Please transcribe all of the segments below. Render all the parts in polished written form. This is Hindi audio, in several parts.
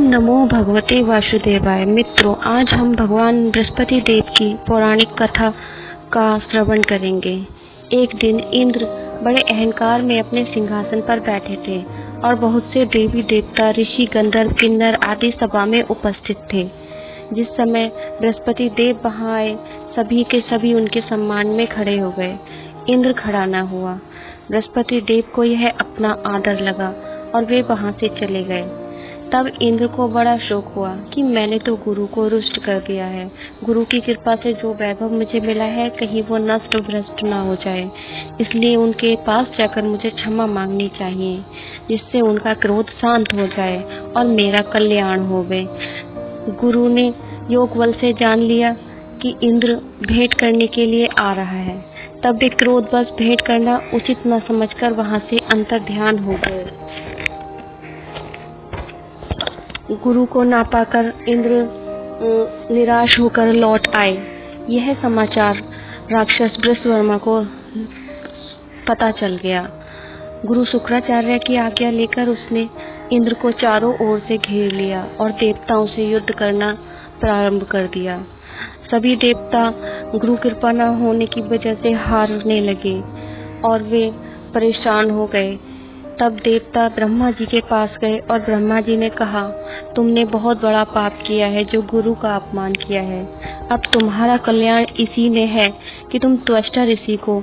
नमो भगवते वासुदेवाय। मित्रों, आज हम भगवान बृहस्पति देव की पौराणिक कथा का श्रवण करेंगे। एक दिन इंद्र बड़े अहंकार में अपने सिंहासन पर बैठे थे और बहुत से देवी देवता, ऋषि, गंधर्व, किन्नर आदि सभा में उपस्थित थे। जिस समय बृहस्पति देव वहां आए, सभी के सभी उनके सम्मान में खड़े हो गए। इंद्र खड़ा न हुआ। बृहस्पति देव को यह अपना आदर लगा और वे वहां से चले गए। तब इंद्र को बड़ा शोक हुआ कि मैंने तो गुरु को रुष्ट कर दिया है। गुरु की कृपा से जो वैभव मुझे मिला है, कहीं वो नष्ट भ्रष्ट ना हो जाए, इसलिए उनके पास जाकर मुझे क्षमा मांगनी चाहिए, जिससे उनका क्रोध शांत हो जाए और मेरा कल्याण होवे। गुरु ने योग बल से जान लिया कि इंद्र भेंट करने के लिए आ रहा है। तब वे क्रोधवश भेंट करना उचित न समझकर वहां से अंतर्ध्यान हो गए। गुरु को ना पाकर इंद्र निराश होकर लौट आए। यह समाचार राक्षस वृषवर्मा को पता चल गया। गुरु शुक्राचार्य की आज्ञा लेकर उसने इंद्र को चारों ओर से घेर लिया और देवताओं से युद्ध करना प्रारंभ कर दिया। सभी देवता गुरु कृपा न होने की वजह से हारने लगे और वे परेशान हो गए। तब देवता ब्रह्मा जी के पास गए और ब्रह्मा जी ने कहा, तुमने बहुत बड़ा पाप किया है जो गुरु का अपमान किया है। अब तुम्हारा कल्याण इसी में है कि तुम त्वष्टा ऋषि को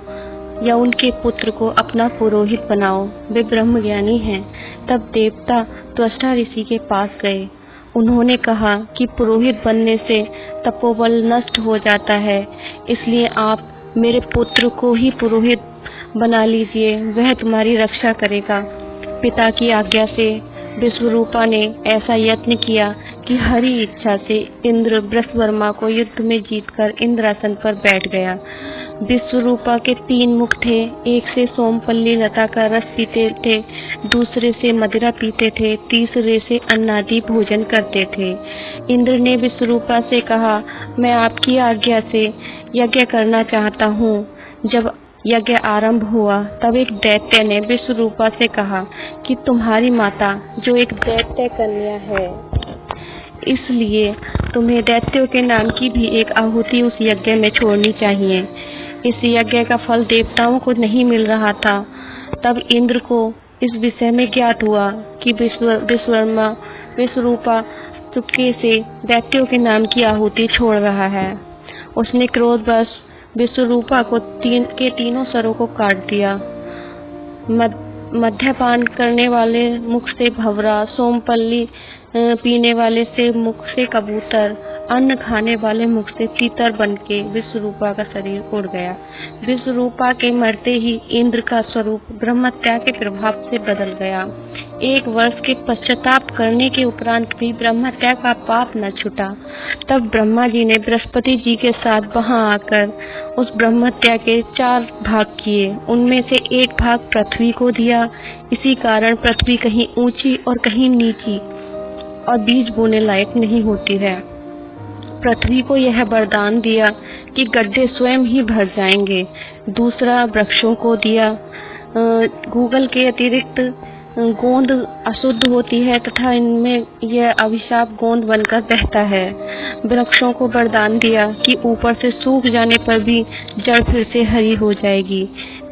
या उनके पुत्र को अपना पुरोहित बनाओ। वे ब्रह्मज्ञानी हैं। तब देवता त्वष्टा ऋषि के पास गए। उन्होंने कहा कि पुरोहित बनने से तपोबल नष्ट हो जाता है, इसलिए आप मेरे पुत्र को ही पुरोहित बना लीजिए, वह तुम्हारी रक्षा करेगा। पिता की आज्ञा से विश्वरूपा ने ऐसा यत्न किया कि हरि इच्छा से इंद्र वृषवर्मा को युद्ध में जीतकर इंद्रासन पर बैठ गया। विश्वरूपा के 3 मुख थे। एक से सोमपल्ली लता का रस पीते थे, दूसरे से मदिरा पीते थे, तीसरे से अन्नादि भोजन करते थे। इंद्र ने विश्वरूपा से कहा, मैं आपकी आज्ञा से यज्ञ करना चाहता हूँ। जब यज्ञ आरंभ हुआ तब एक दैत्य ने विश्वरूपा से कहा कि तुम्हारी माता जो एक दैत्य कन्या है, इसलिए तुम्हें दैत्यों के नाम की भी एक आहुति उस यज्ञ में छोड़नी चाहिए। इस यज्ञ का फल देवताओं को नहीं मिल रहा था। तब इंद्र को इस विषय में ज्ञात हुआ कि विश्वरूपा चुपके से दैत्यों के नाम की आहुति छोड़ रहा है। उसने क्रोधवश विश्वरूपा को तीनों सरों को काट दिया। मद्यपान करने वाले मुख से भंवरा, सोमपल्ली पीने वाले से मुख से कबूतर, अन्न खाने वाले मुख से तीतर बनके विश्वरूपा का शरीर उड़ गया। विश्वरूपा के मरते ही इंद्र का स्वरूप ब्रह्मत्या के प्रभाव से बदल गया। 1 वर्ष के पश्चाताप करने के उपरांत भी ब्रह्मत्या का पाप न छूटा। तब ब्रह्मा जी ने बृहस्पति जी के साथ वहां आकर उस ब्रह्मत्या के 4 भाग किए। उनमें से एक भाग पृथ्वी को दिया। इसी कारण पृथ्वी कहीं ऊंची और कहीं नीची और बीज बोने लायक नहीं होती है। पृथ्वी को यह वरदान दिया कि गड्ढे स्वयं ही भर जाएंगे। दूसरा वृक्षों को दिया। गूगल के अतिरिक्त गोंद अशुद्ध होती है तथा इनमें यह अभिशाप गोंद बनकर बहता है। वृक्षों को वरदान दिया कि ऊपर से सूख जाने पर भी जड़ फिर से हरी हो जाएगी।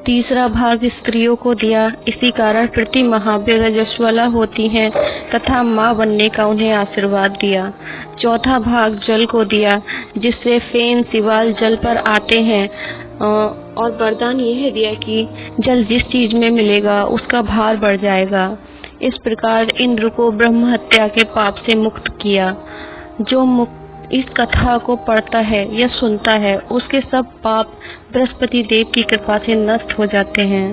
तीसरा भाग स्त्रियों को दिया। इसी कारण प्रति महावीर रजस्वला होती हैं तथा माँ बनने का उन्हें आशीर्वाद दिया। चौथा भाग जल को दिया, जिससे फेन सिवाल जल पर आते हैं, और वरदान यह दिया कि जल जिस चीज में मिलेगा उसका भार बढ़ जाएगा। इस प्रकार इंद्र को ब्रह्म हत्या के पाप से मुक्त किया। जो इस कथा को पढ़ता है या सुनता है, उसके सब पाप बृहस्पति देव की कृपा से नष्ट हो जाते हैं।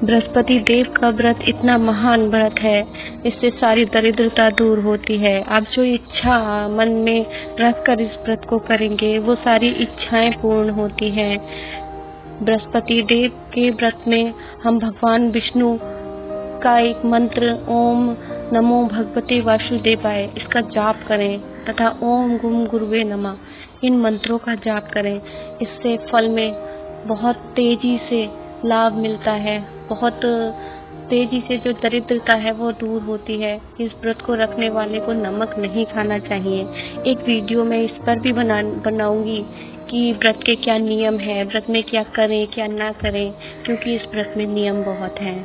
बृहस्पति देव का व्रत इतना महान व्रत है, इससे सारी दरिद्रता दूर होती है। आप जो इच्छा मन में रखकर इस व्रत को करेंगे, वो सारी इच्छाएं पूर्ण होती हैं। बृहस्पति देव के व्रत में हम भगवान विष्णु का एक मंत्र ओम नमो भगवते वासुदेवाय, इसका जाप करें तथा ओम गुम गुरुवे नमः, इन मंत्रों का जाप करें। इससे फल में बहुत तेजी से लाभ मिलता है, बहुत तेजी से जो दरिद्रता है वो दूर होती है। इस व्रत को रखने वाले को नमक नहीं खाना चाहिए। एक वीडियो मैं इस पर भी बनाऊंगी कि व्रत के क्या नियम है, व्रत में क्या करें क्या ना करें, क्योंकि इस व्रत में नियम बहुत हैं।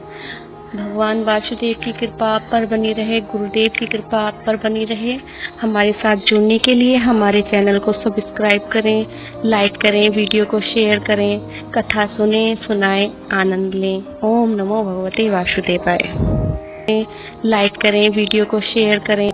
भगवान वासुदेव की कृपा आप पर बनी रहे, गुरुदेव की कृपा आप पर बनी रहे। हमारे साथ जुड़ने के लिए हमारे चैनल को सब्सक्राइब करें, लाइक करें, वीडियो को शेयर करें, कथा सुने, सुनाएं, आनंद लें। ओम नमो भगवते वासुदेवाय। लाइक करें, वीडियो को शेयर करें।